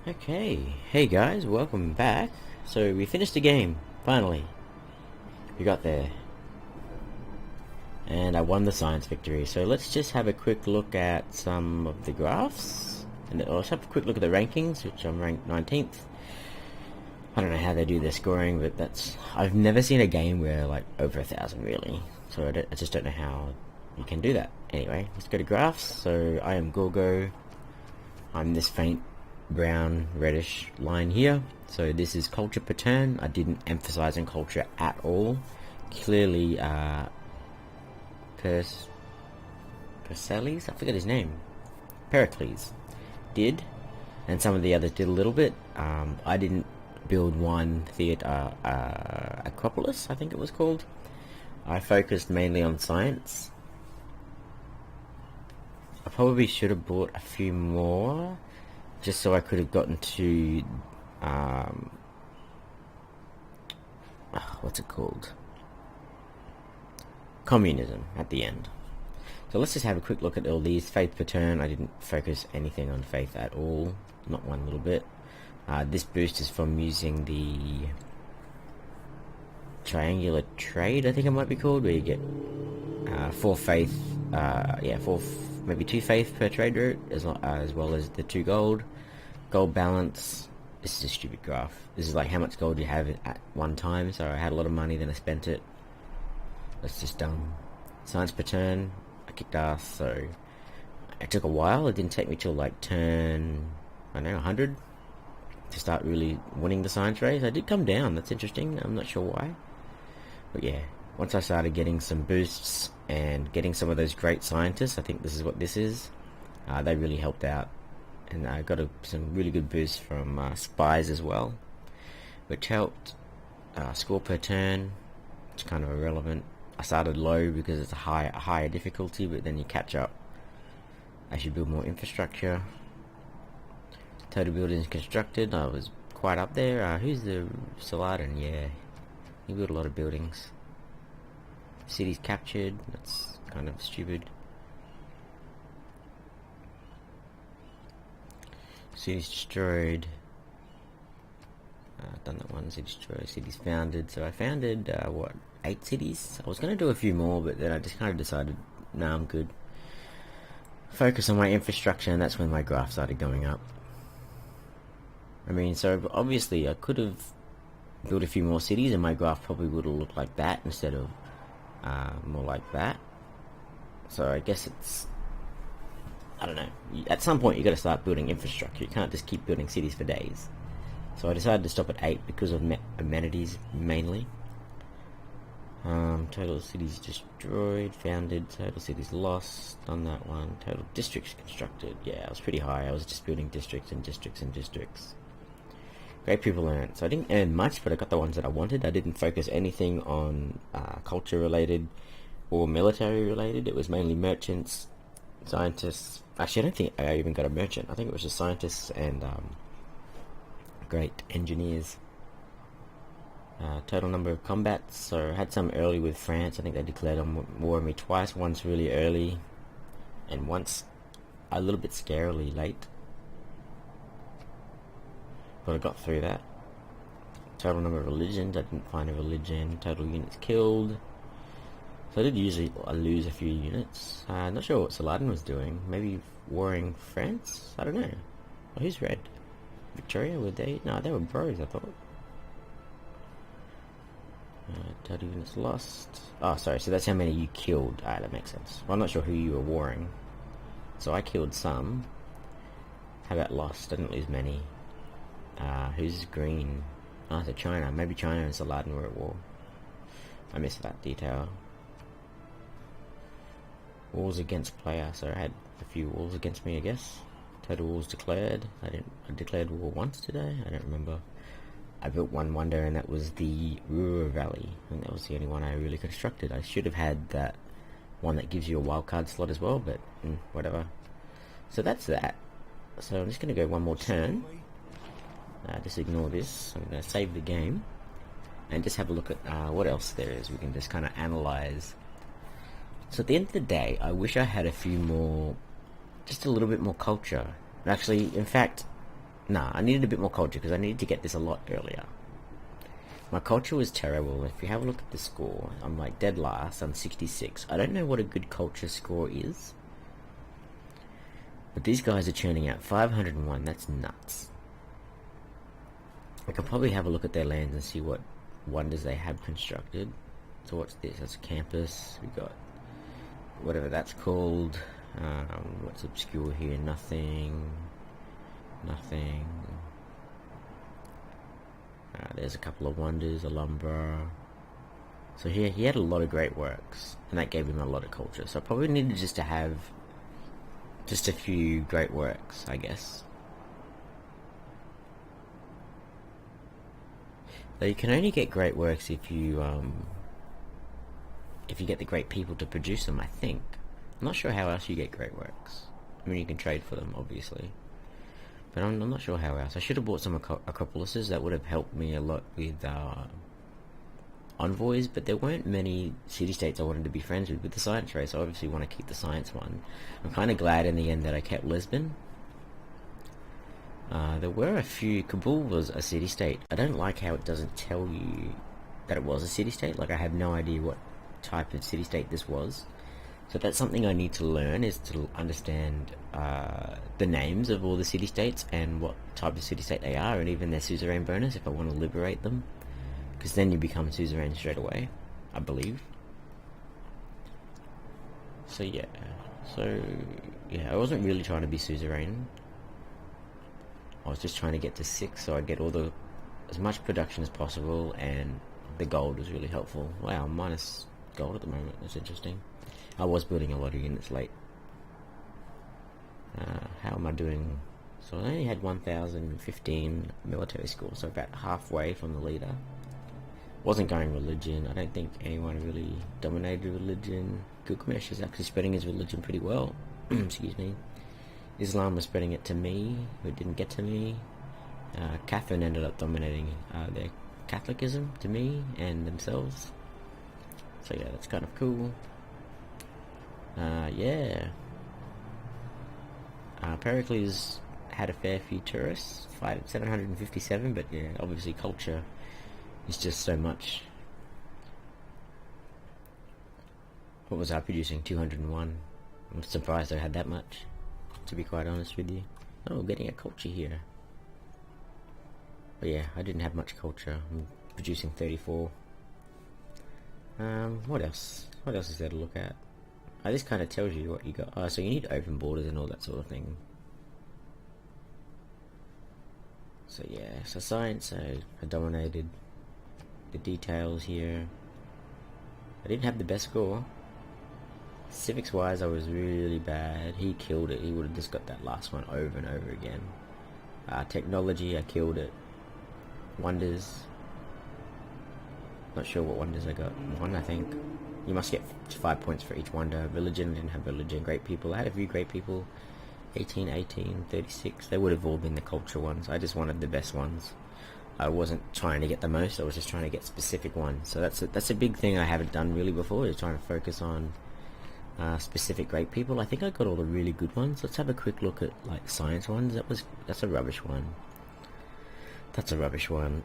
Okay, hey guys, welcome back. So we finished the game, finally. We got there. And I won the science victory. So let's just have a quick look at some of the graphs. And let's have a quick look at the rankings, which I'm ranked 19th. I don't know how they do their scoring, but I've never seen a game where like over 1,000 really. So I just don't know how you can do that. Anyway, let's go to graphs. So I am Gorgo. I'm this faint brown reddish line here, so this is culture per turn. I didn't emphasize on culture at all. Clearly Pericles, I forget his name, Pericles did, and some of the others did a little bit. I didn't build one theatre, Acropolis I think it was called. I focused mainly on science. I probably should have bought a few more just so I could have gotten to what's it called, communism at the end. So let's just have a quick look at all these. Faith per turn, I didn't focus anything on faith at all, not one little bit. This boost is from using the triangular trade, I think it might be called, where you get 4 faith, maybe 2 faith per trade route, as well as the 2 gold balance. This is a stupid graph. This is like how much gold you have at one time. So I had a lot of money, then I spent it. That's just dumb. Science per turn, I kicked ass. So it took a while. It didn't take me till like turn, I don't know, 100 to start really winning the science race. I did come down. That's interesting. I'm not sure why, but yeah, once I started getting some boosts and getting some of those great scientists, I think this is what this is, they really helped out. And I got some really good boosts from spies as well, which helped. Score per turn, it's kind of irrelevant. I started low because it's a higher difficulty, but then you catch up as you build more infrastructure. Total buildings constructed, I was quite up there. Who's the Saladin? Yeah, he built a lot of buildings. Cities captured, that's kind of stupid. Cities destroyed. Done that one. Cities destroyed. Cities founded. So I founded 8 cities. I was going to do a few more, but then I just kind of decided, nah, I'm good. Focus on my infrastructure, and that's when my graph started going up. I mean, so obviously I could have built a few more cities, and my graph probably would have looked like that instead of more like that. So I guess it's, I don't know, at some point you got to start building infrastructure. You can't just keep building cities for days. So I decided to stop at 8 because of amenities mainly. Total cities destroyed, founded, total cities lost, done that one. Total districts constructed, yeah, I was pretty high. I was just building districts and districts and districts. Great people earned. So I didn't earn much, but I got the ones that I wanted. I didn't focus anything on culture related or military related. It was mainly merchants, scientists. Actually, I don't think I even got a merchant. I think it was just scientists and great engineers. Total number of combats. So I had some early with France. I think they declared war on me twice. Once really early, and once a little bit scarily late. But I got through that. Total number of religions. I didn't find a religion. Total units killed. So I did usually lose a few units. Not sure what Saladin was doing. Maybe warring France? I don't know. Oh, who's red? Victoria, were they? No, they were bros, I thought. Total units lost. Oh, sorry, so that's how many you killed. That makes sense. Well, I'm not sure who you were warring. So I killed some. How about lost? I didn't lose many. Who's green? Oh, so China. Maybe China and Saladin were at war. I missed that detail. Wars against player, so I had a few wars against me, I guess. Total wars declared. I declared war once today. I don't remember. I built one wonder, and that was the Ruhr Valley, and that was the only one I really constructed. I should have had that one that gives you a wildcard slot as well, but whatever. So that's that. So I'm just going to go one more turn. Just ignore this. I'm going to save the game and just have a look at what else there is. We can just kind of analyze. So at the end of the day, I wish I had a few more, just a little bit more culture. Actually, in fact, Nah, I needed a bit more culture because I needed to get this a lot earlier. My culture was terrible. If you have a look at the score, I'm like dead last. I'm 66. I don't know what a good culture score is, but these guys are churning out 501. That's nuts. I could probably have a look at their lands and see what wonders they have constructed. So what's this? That's a campus. We got whatever that's called. What's obscure here? Nothing. There's a couple of wonders, Alumbra. So here he had a lot of great works, and that gave him a lot of culture. So I probably needed just to have just a few great works, I guess. Though you can only get great works if you get the great people to produce them, I think. I'm not sure how else you get great works. I mean, you can trade for them, obviously. But I'm not sure how else. I should have bought some Acropolises. That would have helped me a lot with envoys, but there weren't many city-states I wanted to be friends with the science race. I obviously want to keep the science one. I'm kind of glad in the end that I kept Lisbon. There were a few. Kabul was a city-state. I don't like how it doesn't tell you that it was a city-state. Like, I have no idea what type of city-state this was. So that's something I need to learn, is to understand the names of all the city-states and what type of city-state they are, and even their suzerain bonus if I want to liberate them. Because then you become suzerain straight away, I believe. So yeah. I wasn't really trying to be suzerain. I was just trying to get to 6 so I'd get as much production as possible, and the gold was really helpful. Wow, minus gold at the moment. That's interesting. I was building a lot of units late. How am I doing? So I only had 1,015 military score, so about halfway from the leader. Wasn't going religion. I don't think anyone really dominated religion. Gilgamesh is actually spreading his religion pretty well. Excuse me. Islam was spreading it to me, who didn't get to me. Catherine ended up dominating their Catholicism to me and themselves. So yeah, that's kind of cool. Pericles had a fair few tourists, 757, but yeah, obviously culture is just so much. What was I producing? 201. I'm surprised I had that much, to be quite honest with you. Oh, getting a culture here. But yeah, I didn't have much culture. I'm producing 34. What else? What else is there to look at? This kind of tells you what you got. Oh, so you need open borders and all that sort of thing. So yeah, so science, I dominated the details here. I didn't have the best score. Civics wise, I was really bad. He killed it. He would have just got that last one over and over again. Technology, I killed it. Wonders. Not sure what wonders I got. 1, I think. You must get 5 points for each wonder. Religion, didn't have religion. Great people, I had a few great people. 18, 36. They would have all been the culture ones. I just wanted the best ones. I wasn't trying to get the most. I was just trying to get specific ones. So that's a big thing I haven't done really before, is trying to focus on specific great people. I think I got all the really good ones. Let's have a quick look at like science ones. That's a rubbish one. That's a rubbish one.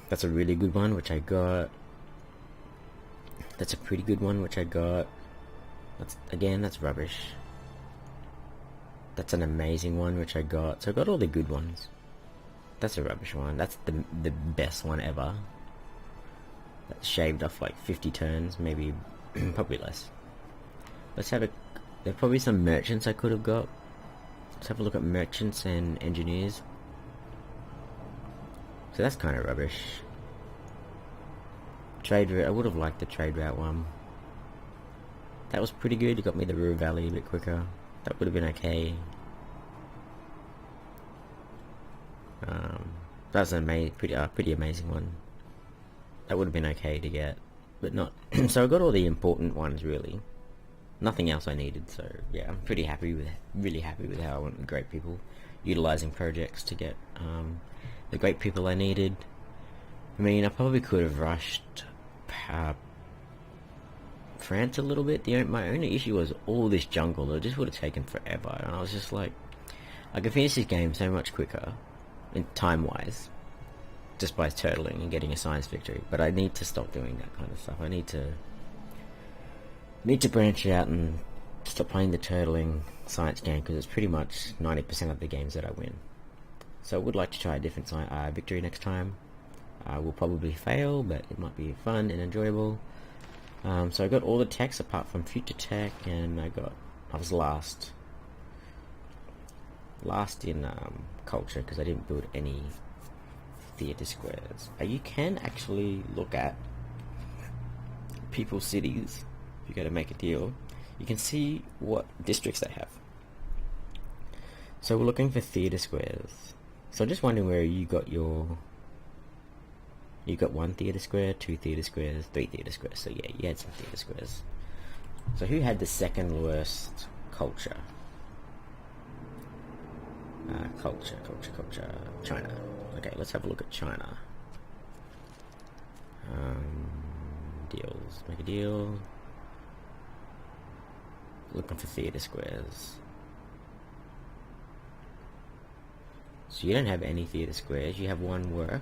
That's a really good one, which I got. That's a pretty good one, which I got. That's rubbish. That's an amazing one, which I got. So I got all the good ones. That's a rubbish one. That's the best one ever. That's shaved off like 50 turns, maybe, probably less. Let's have there's probably some merchants I could have got. Let's have a look at merchants and engineers. So that's kind of rubbish. Trade route, I would have liked the trade route one. That was pretty good. It got me the Ruhr Valley a bit quicker. That would have been okay. That was an pretty amazing one. That would have been okay to get, but not. So I got all the important ones really. Nothing else I needed. So yeah, I'm really happy with how I went with great people, utilizing projects to get the great people I needed. I mean, I probably could have rushed France a little bit. My only issue was all this jungle. It just would have taken forever, and I was just like, I can finish this game so much quicker, in time-wise, just by turtling and getting a science victory. But I need to stop doing that kind of stuff. I need to branch out and stop playing the turtling science game, because it's pretty much 90% of the games that I win. So I would like to try a different victory next time. I will probably fail, but it might be fun and enjoyable. So I got all the techs apart from future tech, and I was last in culture, because I didn't build any theatre squares. You can actually look at people's cities. If you go to make a deal, you can see what districts they have. So we're looking for theatre squares. So I'm just wondering where you got 1 theatre square, 2 theatre squares, 3 theatre squares. So yeah, you had some theatre squares. So who had the second worst culture? Culture. China. Okay, let's have a look at China. Deals. Make a deal. Looking for theatre squares. So you don't have any theatre squares. You have 1 work.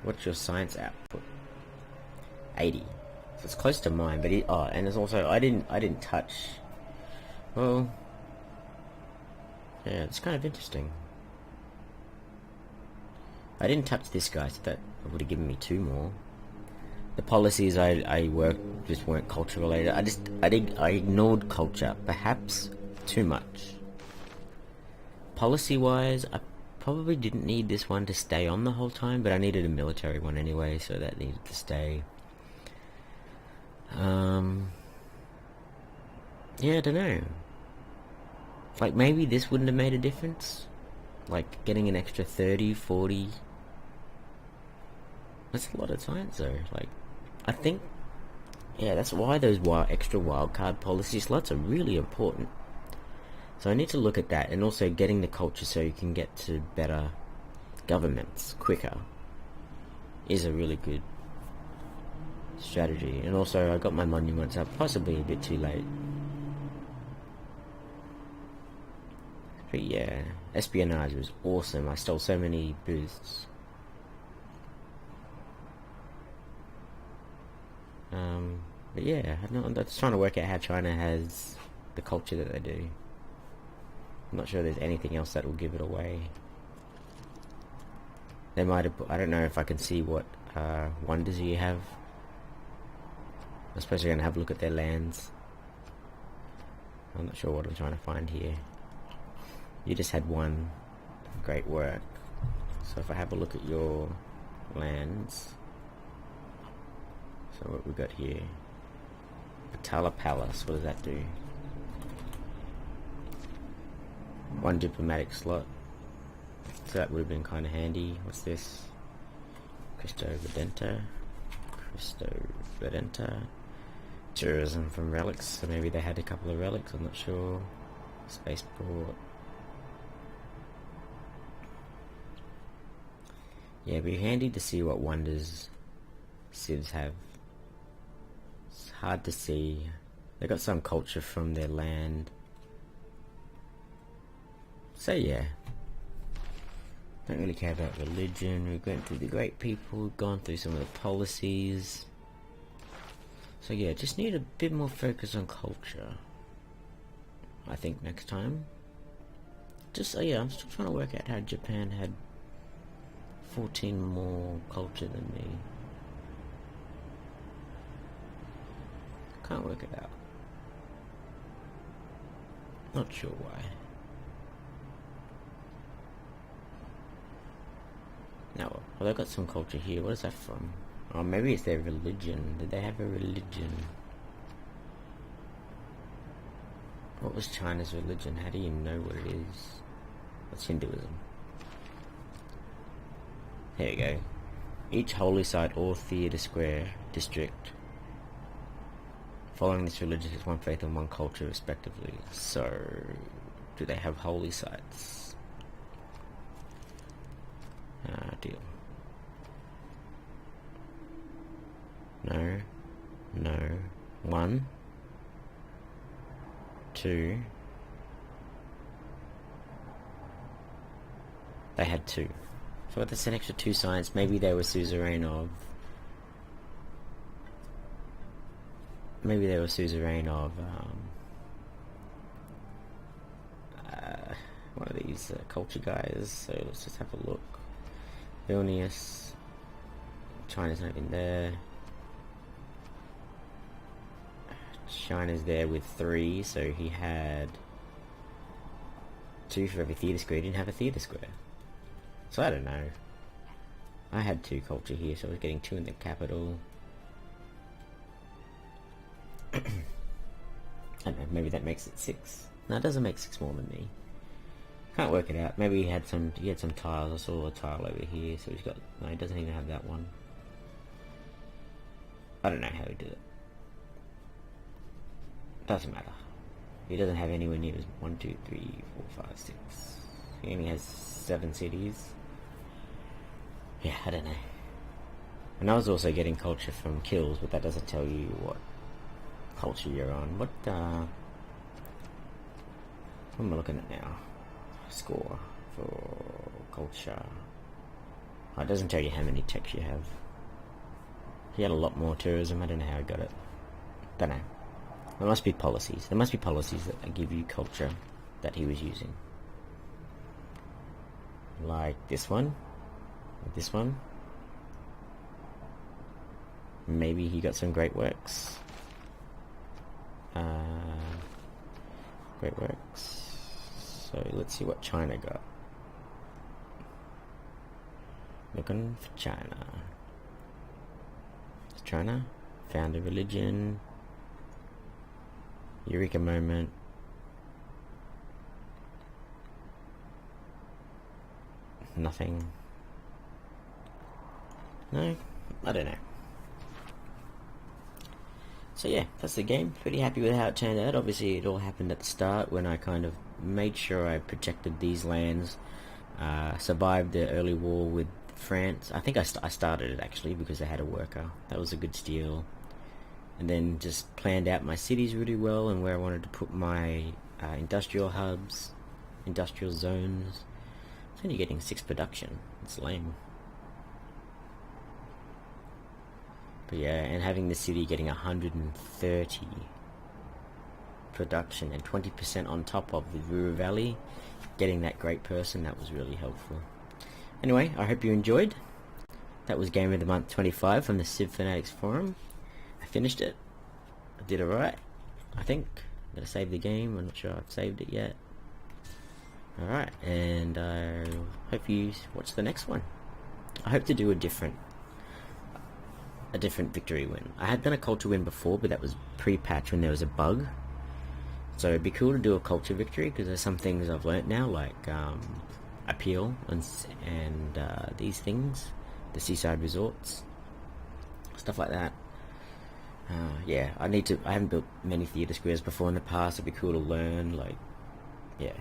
What's your science output? 80. So it's close to mine, but and there's also I didn't touch. Well, yeah, it's kind of interesting. I didn't touch this guy, so that would have given me 2 more. The policies I worked just weren't culture related. I ignored culture, perhaps too much. Policy wise, I probably didn't need this one to stay on the whole time, but I needed a military one anyway, so that needed to stay. Yeah, I don't know. Like, maybe this wouldn't have made a difference. Like, getting an extra 30, 40. That's a lot of science, though. Like, I think, yeah, that's why those extra wildcard policy slots are really important. So I need to look at that, and also getting the culture so you can get to better governments quicker is a really good strategy. And also I got my monuments up, possibly a bit too late. But yeah, espionage was awesome. I stole so many boosts. But yeah, I'm just trying to work out how China has the culture that they do. I'm not sure there's anything else that will give it away. They might have, I don't know if I can see what wonders you have. I suppose you're going to have a look at their lands. I'm not sure what I'm trying to find here. You just had 1 great work. So if I have a look at your lands. So what we got here? Patala Palace, what does that do? 1 diplomatic slot. So that would have been kind of handy. What's this? Cristo Vedenta. Tourism from relics. So maybe they had a couple of relics, I'm not sure. Spaceport. Yeah, it'd be handy to see what wonders Civs have. It's hard to see. They got some culture from their land. So yeah. Don't really care about religion. We've gone through the great people, we've gone through some of the policies. So yeah, just need a bit more focus on culture, I think, next time. Just, yeah, I'm still trying to work out how Japan had 14 more culture than me. Can't work it out. Not sure why. No, well, they've got some culture here. What is that from? Oh, maybe it's their religion. Did they have a religion? What was China's religion? How do you know what it is? What's Hinduism? Here you go. Each holy site or theatre square district following this religion is 1 faith and 1 culture respectively. So, do they have holy sites? Deal. No. 1, 2, They had 2. So that's an extra 2 science. Maybe they were suzerain of... Maybe they were suzerain of... one of these culture guys. So let's just have a look. Vilnius. China's not even there. China's there with 3, so he had 2 for every theatre square. He didn't have a theatre square. So I don't know. I had 2 culture here, so I was getting 2 in the capital. I don't know, maybe that makes it 6. No, it doesn't make 6 more than me. Can't work it out. Maybe he had some tiles. I saw a tile over here, so he's got... No, he doesn't even have that one. I don't know how he did it. Doesn't matter. He doesn't have anywhere near his 1, 2, 3, 4, 5, 6. He only has 7 cities. Yeah, I don't know. And I was also getting culture from kills, but that doesn't tell you what culture you're on. What am I looking at now? Score for culture. Oh, it doesn't tell you how many techs you have. He had a lot more tourism. I don't know how he got it. Don't know. There must be policies. There must be policies that give you culture that he was using. Like this one. Like this one. Maybe he got some great works. Great works. So let's see what China got. Looking for China. China. Found a religion. Eureka moment. Nothing. No? I don't know. So yeah, that's the game. Pretty happy with how it turned out. Obviously it all happened at the start when I kind of made sure I protected these lands. Survived the early war with France. I think I started it actually because I had a worker. That was a good steal. And then just planned out my cities really well and where I wanted to put my industrial hubs, industrial zones. It's only getting 6 production. It's lame. But yeah, and having the city getting 130 production and 20% on top of the Ruhr Valley, getting that great person, that was really helpful. Anyway, I hope you enjoyed. That was Game of the Month 25 from the CivFanatics forum. I finished it. I did alright, I think. I'm going to save the game. I'm not sure I've saved it yet. Alright, and I hope you watch the next one. I hope to do a different victory win. I had done a culture win before, but that was pre-patch when there was a bug. So it'd be cool to do a culture victory, because there's some things I've learnt now, like appeal and these things, the seaside resorts, stuff like that. Yeah, I haven't built many theatre squares before in the past. It'd be cool to learn, like, yeah.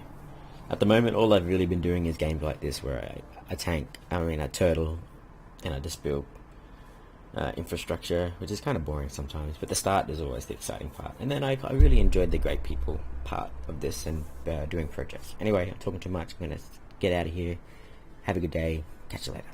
At the moment, all I've really been doing is games like this, where I turtle, and I just build infrastructure, which is kind of boring sometimes, but the start is always the exciting part. And then I really enjoyed the great people part of this and doing projects. Anyway, I'm talking too much. I'm going to get out of here. Have a good day. Catch you later.